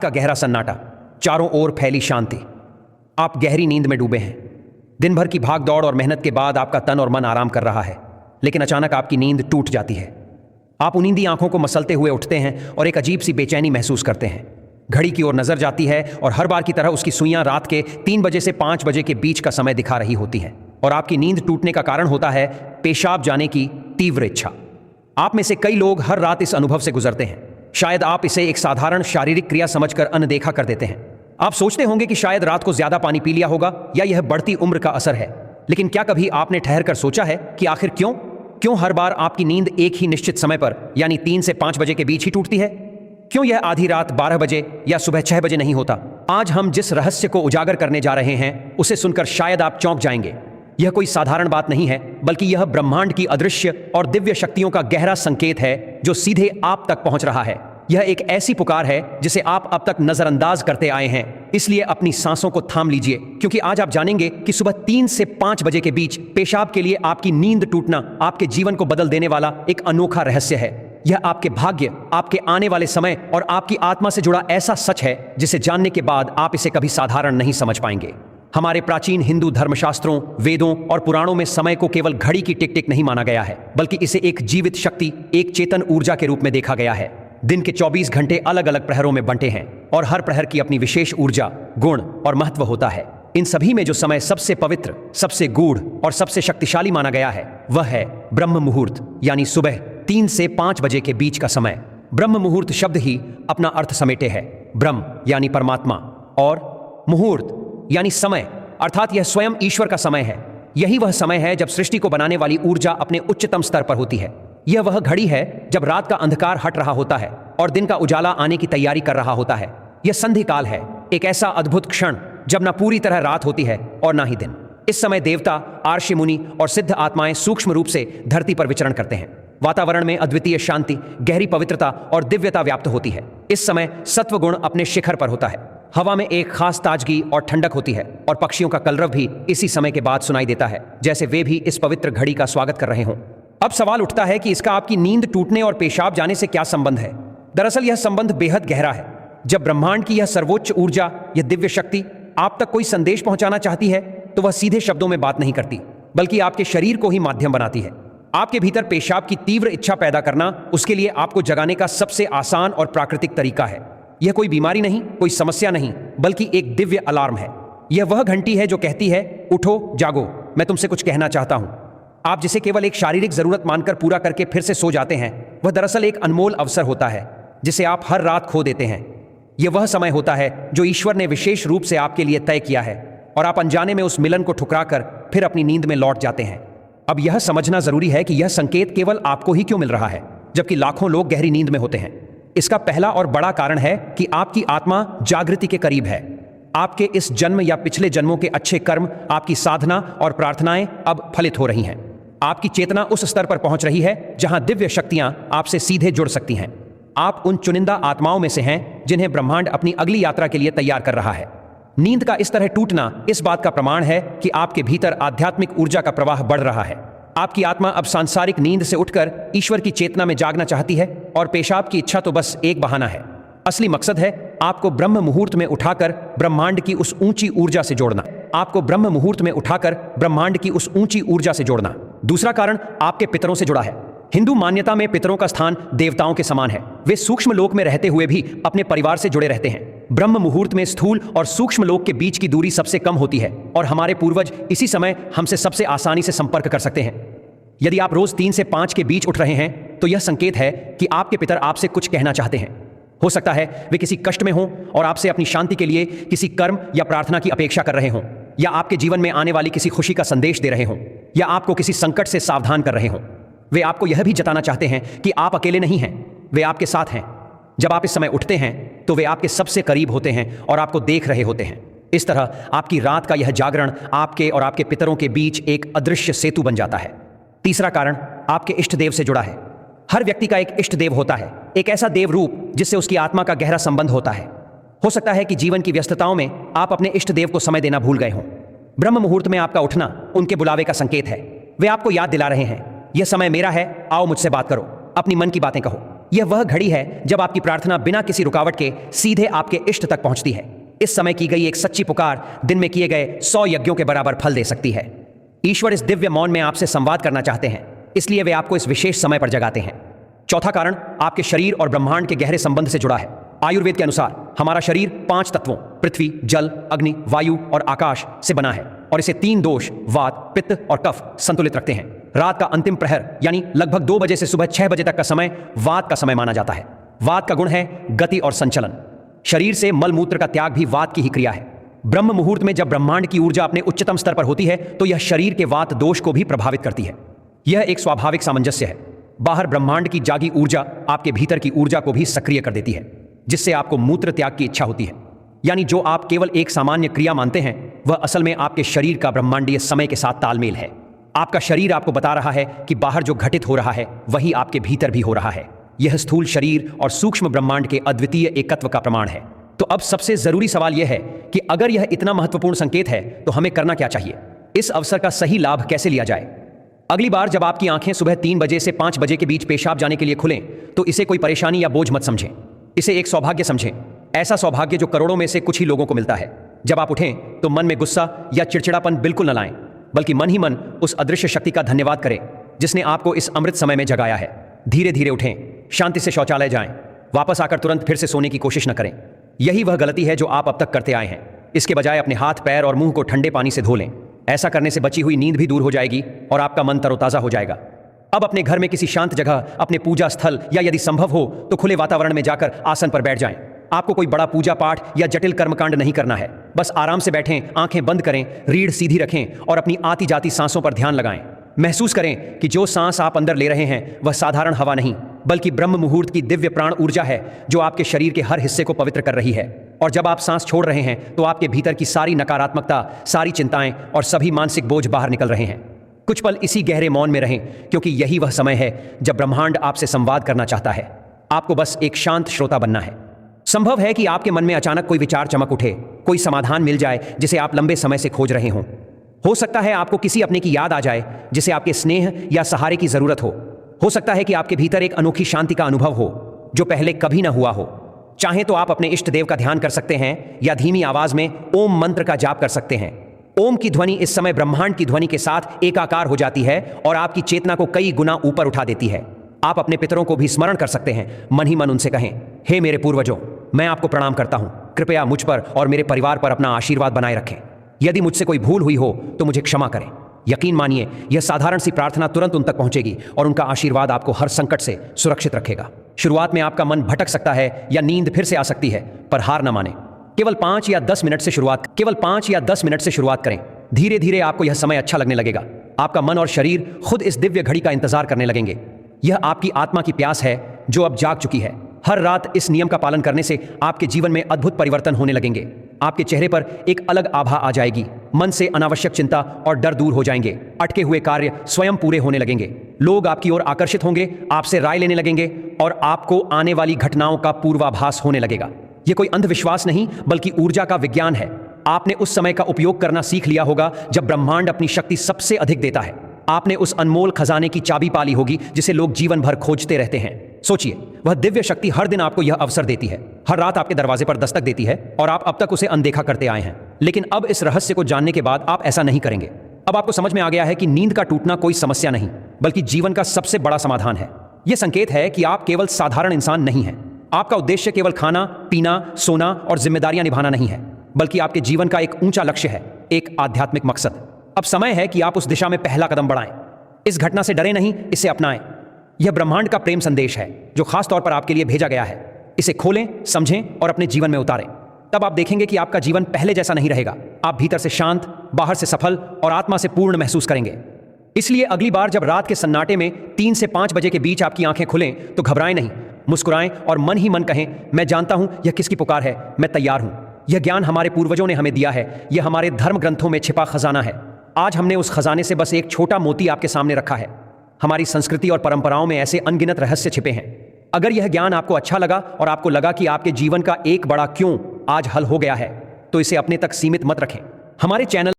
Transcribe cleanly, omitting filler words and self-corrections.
का गहरा सन्नाटा, चारों ओर फैली शांति। आप गहरी नींद में डूबे हैं। दिन भर की भाग दौड़ और मेहनत के बाद आपका तन और मन आराम कर रहा है, लेकिन अचानक आपकी नींद टूट जाती है। आप उनींदी आंखों को मसलते हुए उठते हैं और एक अजीब सी बेचैनी महसूस करते हैं। घड़ी की ओर नजर जाती है और हर बार की तरह उसकी सुइयां रात के 3 बजे से 5 बजे के बीच का समय दिखा रही होती हैं। और आपकी नींद टूटने का कारण होता है पेशाब जाने की तीव्र इच्छा। आप में से कई लोग हर रात इस अनुभव से गुजरते हैं। शायद आप इसे एक साधारण शारीरिक क्रिया समझकर अनदेखा कर देते हैं। आप सोचते होंगे कि शायद रात को ज्यादा पानी पी लिया होगा या यह बढ़ती उम्र का असर है। लेकिन क्या कभी आपने ठहर कर सोचा है कि आखिर क्यों हर बार आपकी नींद एक ही निश्चित समय पर यानी 3 से 5 बजे के बीच ही टूटती है? क्यों यह आधी रात 12 बजे या सुबह 6 बजे नहीं होता? आज हम जिस रहस्य को उजागर करने जा रहे हैं उसे सुनकर शायद आप चौंक जाएंगे। यह कोई साधारण बात नहीं है, बल्कि यह ब्रह्मांड की अदृश्य और दिव्य शक्तियों का गहरा संकेत है जो सीधे आप तक पहुंच रहा है। यह एक ऐसी पुकार है जिसे आप अब तक नजरअंदाज करते आए हैं। इसलिए अपनी सांसों को थाम लीजिए, क्योंकि आज आप जानेंगे कि सुबह 3 से 5 बजे के बीच पेशाब के लिए आपकी नींद टूटना आपके जीवन को बदल देने वाला एक अनोखा रहस्य है। यह आपके भाग्य, आपके आने वाले समय और आपकी आत्मा से जुड़ा ऐसा सच है जिसे जानने के बाद आप इसे कभी साधारण नहीं समझ पाएंगे। हमारे प्राचीन हिंदू धर्मशास्त्रों, वेदों और पुराणों में समय को केवल घड़ी की टिक टिक नहीं माना गया है, बल्कि इसे एक जीवित शक्ति, एक चेतन ऊर्जा के रूप में देखा गया है। दिन के 24 घंटे अलग अलग प्रहरों में बंटे हैं और हर प्रहर की अपनी विशेष ऊर्जा, गुण और महत्व होता है। इन सभी में जो समय सबसे पवित्र, सबसे गूढ़ और सबसे शक्तिशाली माना गया है वह है ब्रह्म मुहूर्त, यानी सुबह 3 से 5 बजे के बीच का समय। ब्रह्म मुहूर्त शब्द ही अपना अर्थ समेटे है। ब्रह्म यानी परमात्मा और मुहूर्त यानी समय, अर्थात यह स्वयं ईश्वर का समय है। यही वह समय है जब सृष्टि को बनाने वाली ऊर्जा अपने उच्चतम स्तर पर होती है। यह वह घड़ी है जब रात का अंधकार हट रहा होता है और दिन का उजाला आने की तैयारी कर रहा होता है। यह संधि काल है, एक ऐसा अद्भुत क्षण जब न पूरी तरह रात होती है और ना ही दिन। इस समय देवता, आर्षि मुनि और सिद्ध आत्माएं सूक्ष्म रूप से धरती पर विचरण करते हैं। वातावरण में अद्वितीय शांति, गहरी पवित्रता और दिव्यता व्याप्त होती है। इस समय सत्व गुण अपने शिखर पर होता है। हवा में एक खास ताजगी और ठंडक होती है और पक्षियों का कलरव भी इसी समय के बाद सुनाई देता है, जैसे वे भी इस पवित्र घड़ी का स्वागत कर रहे हों। अब सवाल उठता है कि इसका आपकी नींद टूटने और पेशाब जाने से क्या संबंध है? दरअसल यह संबंध बेहद गहरा है। जब ब्रह्मांड की यह सर्वोच्च ऊर्जा, यह दिव्य शक्ति आप तक कोई संदेश पहुंचाना चाहती है तो वह सीधे शब्दों में बात नहीं करती, बल्कि आपके शरीर को ही माध्यम बनाती है। आपके भीतर पेशाब की तीव्र इच्छा पैदा करना उसके लिए आपको जगाने का सबसे आसान और प्राकृतिक तरीका है। यह कोई बीमारी नहीं, कोई समस्या नहीं, बल्कि एक दिव्य अलार्म है। यह वह घंटी है जो कहती है, उठो, जागो, मैं तुमसे कुछ कहना चाहता हूं। आप जिसे केवल एक शारीरिक जरूरत मानकर पूरा करके फिर से सो जाते हैं, वह दरअसल एक अनमोल अवसर होता है जिसे आप हर रात खो देते हैं। यह वह समय होता है जो ईश्वर ने विशेष रूप से आपके लिए तय किया है और आप अनजाने में उस मिलन को ठुकराकर फिर अपनी नींद में लौट जाते हैं। अब यह समझना जरूरी है कि यह संकेत केवल आपको ही क्यों मिल रहा है, जबकि लाखों लोग गहरी नींद में होते हैं। इसका पहला और बड़ा कारण है कि आपकी आत्मा जागृति के करीब है। आपके इस जन्म या पिछले जन्मों के अच्छे कर्म, आपकी साधना और प्रार्थनाएं अब फलित हो रही हैं। आपकी चेतना उस स्तर पर पहुंच रही है जहां दिव्य शक्तियां आपसे सीधे जुड़ सकती हैं। आप उन चुनिंदा आत्माओं में से हैं जिन्हें ब्रह्मांड अपनी अगली यात्रा के लिए तैयार कर रहा है। नींद का इस तरह टूटना इस बात का प्रमाण है कि आपके भीतर आध्यात्मिक ऊर्जा का प्रवाह बढ़ रहा है। आपकी आत्मा अब सांसारिक नींद से उठकर ईश्वर की चेतना में जागना चाहती है और पेशाब की इच्छा तो बस एक बहाना है। असली मकसद है आपको ब्रह्म मुहूर्त में उठाकर ब्रह्मांड की उस ऊंची ऊर्जा से जोड़ना। आपको ब्रह्म मुहूर्त में उठाकर ब्रह्मांड की उस ऊंची ऊर्जा से जोड़ना। दूसरा कारण आपके पितरों से जुड़ा है। हिंदू मान्यता में पितरों का स्थान देवताओं के समान है। वे सूक्ष्म लोक में रहते हुए भी अपने परिवार से जुड़े रहते हैं। ब्रह्म मुहूर्त में स्थूल और सूक्ष्म लोक के बीच की दूरी सबसे कम होती है और हमारे पूर्वज इसी समय हमसे सबसे आसानी से संपर्क कर सकते हैं। यदि आप रोज 3 से 5 के बीच उठ रहे हैं तो यह संकेत है कि आपके पितर आपसे कुछ कहना चाहते हैं। हो सकता है वे किसी कष्ट में हों और आपसे अपनी शांति के लिए किसी कर्म या प्रार्थना की अपेक्षा कर रहे हों, या आपके जीवन में आने वाली किसी खुशी का संदेश दे रहे हों, या आपको किसी संकट से सावधान कर रहे हों। वे आपको यह भी जताना चाहते हैं कि आप अकेले नहीं हैं, वे आपके साथ हैं। जब आप इस समय उठते हैं तो वे आपके सबसे करीब होते हैं और आपको देख रहे होते हैं। इस तरह आपकी रात का यह जागरण आपके और आपके पितरों के बीच एक अदृश्य सेतु बन जाता है। तीसरा कारण आपके इष्ट देव से जुड़ा है। हर व्यक्ति का एक इष्ट देव होता है, एक ऐसा देव रूप जिससे उसकी आत्मा का गहरा संबंध होता है। हो सकता है कि जीवन की व्यस्तताओं में आप अपने इष्ट देव को समय देना भूल गए हों। ब्रह्म मुहूर्त में आपका उठना उनके बुलावे का संकेत है। वे आपको याद दिला रहे हैं, यह समय मेरा है, आओ मुझसे बात करो, अपनी मन की बातें कहो। यह वह घड़ी है जब आपकी प्रार्थना बिना किसी रुकावट के सीधे आपके इष्ट तक पहुंचती है। इस समय की गई एक सच्ची पुकार दिन में किए गए 100 यज्ञों के बराबर फल दे सकती है। ईश्वर इस दिव्य मौन में आपसे संवाद करना चाहते हैं, इसलिए वे आपको इस विशेष समय पर जगाते हैं। चौथा कारण आपके शरीर और ब्रह्मांड के गहरे संबंध से जुड़ा है। आयुर्वेद के अनुसार हमारा शरीर 5 तत्वों पृथ्वी, जल, अग्नि, वायु और आकाश से बना है और इसे 3 दोष वात, पित्त और कफ संतुलित रखते हैं। रात का अंतिम प्रहर यानी लगभग 2 बजे से सुबह 6 बजे तक का समय वात का समय माना जाता है। वात का गुण है गति और संचलन। शरीर से मल मूत्र का त्याग भी वात की ही क्रिया है। ब्रह्म मुहूर्त में जब ब्रह्मांड की ऊर्जा अपने उच्चतम स्तर पर होती है तो यह शरीर के वात दोष को भी प्रभावित करती है। यह एक स्वाभाविक सामंजस्य है। बाहर ब्रह्मांड की जागी ऊर्जा आपके भीतर की ऊर्जा को भी सक्रिय कर देती है, जिससे आपको मूत्र त्याग की इच्छा होती है। यानी जो आप केवल एक सामान्य क्रिया मानते हैं वह असल में आपके शरीर का ब्रह्मांडीय समय के साथ तालमेल है। आपका शरीर आपको बता रहा है कि बाहर जो घटित हो रहा है वही आपके भीतर भी हो रहा है। यह स्थूल शरीर और सूक्ष्म ब्रह्मांड के अद्वितीय एकत्व का प्रमाण है। तो अब सबसे जरूरी सवाल यह है कि अगर यह इतना महत्वपूर्ण संकेत है तो हमें करना क्या चाहिए? इस अवसर का सही लाभ कैसे लिया जाए? अगली बार जब आपकी आंखें सुबह 3 बजे से 5 बजे के बीच पेशाब जाने के लिए खुलें तो इसे कोई परेशानी या बोझ मत समझें। इसे एक सौभाग्य समझें, ऐसा सौभाग्य जो करोड़ों में से कुछ ही लोगों को मिलता है। जब आप उठें तो मन में गुस्सा या चिड़चिड़ापन बिल्कुल न लाएं, बल्कि मन ही मन उस अदृश्य शक्ति का धन्यवाद करें जिसने आपको इस अमृत समय में जगाया है। धीरे धीरे उठें, शांति से शौचालय जाएं, वापस आकर तुरंत फिर से सोने की कोशिश न करें। यही वह गलती है जो आप अब तक करते आए हैं। इसके बजाय अपने हाथ, पैर और मुंह को ठंडे पानी से धो लें। ऐसा करने से बची हुई नींद भी दूर हो जाएगी और आपका मन तरोताजा हो जाएगा। अब अपने घर में किसी शांत जगह, अपने पूजा स्थल या यदि संभव हो तो खुले वातावरण में जाकर आसन पर बैठ जाएं। आपको कोई बड़ा पूजा पाठ या जटिल कर्मकांड नहीं करना है। बस आराम से बैठें, आंखें बंद करें, रीढ़ सीधी रखें और अपनी आती जाती सांसों पर ध्यान लगाएं। महसूस करें कि जो सांस आप अंदर ले रहे हैं वह साधारण हवा नहीं, बल्कि ब्रह्म मुहूर्त की दिव्य प्राण ऊर्जा है जो आपके शरीर के हर हिस्से को पवित्र कर रही है। और जब आप सांस छोड़ रहे हैं तो आपके भीतर की सारी नकारात्मकता, सारी चिंताएं और सभी मानसिक बोझ बाहर निकल रहे हैं। कुछ पल इसी गहरे मौन में रहें, क्योंकि यही वह समय है जब ब्रह्मांड आपसे संवाद करना चाहता है। आपको बस एक शांत श्रोता बनना है। संभव है कि आपके मन में अचानक कोई विचार चमक उठे, कोई समाधान मिल जाए जिसे आप लंबे समय से खोज रहे हों। हो सकता है आपको किसी अपने की याद आ जाए जिसे आपके स्नेह या सहारे की जरूरत हो सकता है कि आपके भीतर एक अनोखी शांति का अनुभव हो जो पहले कभी न हुआ हो। चाहे तो आप अपने इष्ट देव का ध्यान कर सकते हैं या धीमी आवाज में ओम मंत्र का जाप कर सकते हैं। ओम की ध्वनि इस समय ब्रह्मांड की ध्वनि के साथ एकाकार हो जाती है और आपकी चेतना को कई गुना ऊपर उठा देती है। आप अपने पितरों को भी स्मरण कर सकते हैं। मन ही मन उनसे कहें, हे मेरे पूर्वजों, मैं आपको प्रणाम करता हूं। कृपया मुझ पर और मेरे परिवार पर अपना आशीर्वाद बनाए रखें। यदि मुझसे कोई भूल हुई हो तो मुझे क्षमा करें। यकीन मानिए, यह साधारण सी प्रार्थना तुरंत उन तक पहुंचेगी और उनका आशीर्वाद आपको हर संकट से सुरक्षित रखेगा। शुरुआत में आपका मन भटक सकता है या नींद फिर से आ सकती है, पर हार न माने। केवल 5 या 10 मिनट से शुरुआत करें। धीरे धीरे आपको यह समय अच्छा लगने लगेगा। आपका मन और शरीर खुद इस दिव्य घड़ी का इंतजार करने लगेंगे। यह आपकी आत्मा की प्यास है जो अब जाग चुकी है। हर रात इस नियम का पालन करने से आपके जीवन में अद्भुत परिवर्तन होने लगेंगे। आपके चेहरे पर एक अलग आभा आ जाएगी। मन से अनावश्यक चिंता और डर दूर हो जाएंगे। अटके हुए कार्य स्वयं पूरे होने लगेंगे। लोग आपकी ओर आकर्षित होंगे, आपसे राय लेने लगेंगे और आपको आने वाली घटनाओं का पूर्वाभास होने लगेगा। यह कोई अंधविश्वास नहीं, बल्कि ऊर्जा का विज्ञान है। आपने उस समय का उपयोग करना सीख लिया होगा जब ब्रह्मांड अपनी शक्ति सबसे अधिक देता है। आपने उस अनमोल खजाने की चाबी पाली होगी जिसे लोग जीवन भर खोजते रहते हैं। सोचिए, वह दिव्य शक्ति हर दिन आपको यह अवसर देती है, हर रात आपके दरवाजे पर दस्तक देती है और आप अब तक उसे अनदेखा करते आए हैं। लेकिन अब इस रहस्य को जानने के बाद आप ऐसा नहीं करेंगे। अब आपको समझ में आ गया है कि नींद का टूटना कोई समस्या नहीं, बल्कि जीवन का सबसे बड़ा समाधान है। यह संकेत है कि आप केवल साधारण इंसान नहीं हैं। आपका उद्देश्य केवल खाना, पीना, सोना और जिम्मेदारियां निभाना नहीं है, बल्कि आपके जीवन का एक ऊंचा लक्ष्य है, एक आध्यात्मिक मकसद। अब समय है कि आप उस दिशा में पहला कदम बढ़ाएं। इस घटना से डरे नहीं, इसे अपनाएं। यह ब्रह्मांड का प्रेम संदेश है जो खास तौर पर आपके लिए भेजा गया है। इसे खोलें, समझें और अपने जीवन में उतारें। तब आप देखेंगे कि आपका जीवन पहले जैसा नहीं रहेगा। आप भीतर से शांत, बाहर से सफल और आत्मा से पूर्ण महसूस करेंगे। इसलिए अगली बार जब रात के सन्नाटे में 3 से 5 बजे के बीच आपकी आंखें खुलें तो घबराएं नहीं, मुस्कुराएं और मन ही मन कहें, मैं जानता हूं यह किसकी पुकार है, मैं तैयार हूं। यह ज्ञान हमारे पूर्वजों ने हमें दिया है। यह हमारे धर्म ग्रंथों में छिपा खजाना है। आज हमने उस खजाने से बस एक छोटा मोती आपके सामने रखा है। हमारी संस्कृति और परंपराओं में ऐसे अनगिनत रहस्य छिपे हैं। अगर यह ज्ञान आपको अच्छा लगा और आपको लगा कि आपके जीवन का एक बड़ा क्यों आज हल हो गया है, तो इसे अपने तक सीमित मत रखें। हमारे चैनल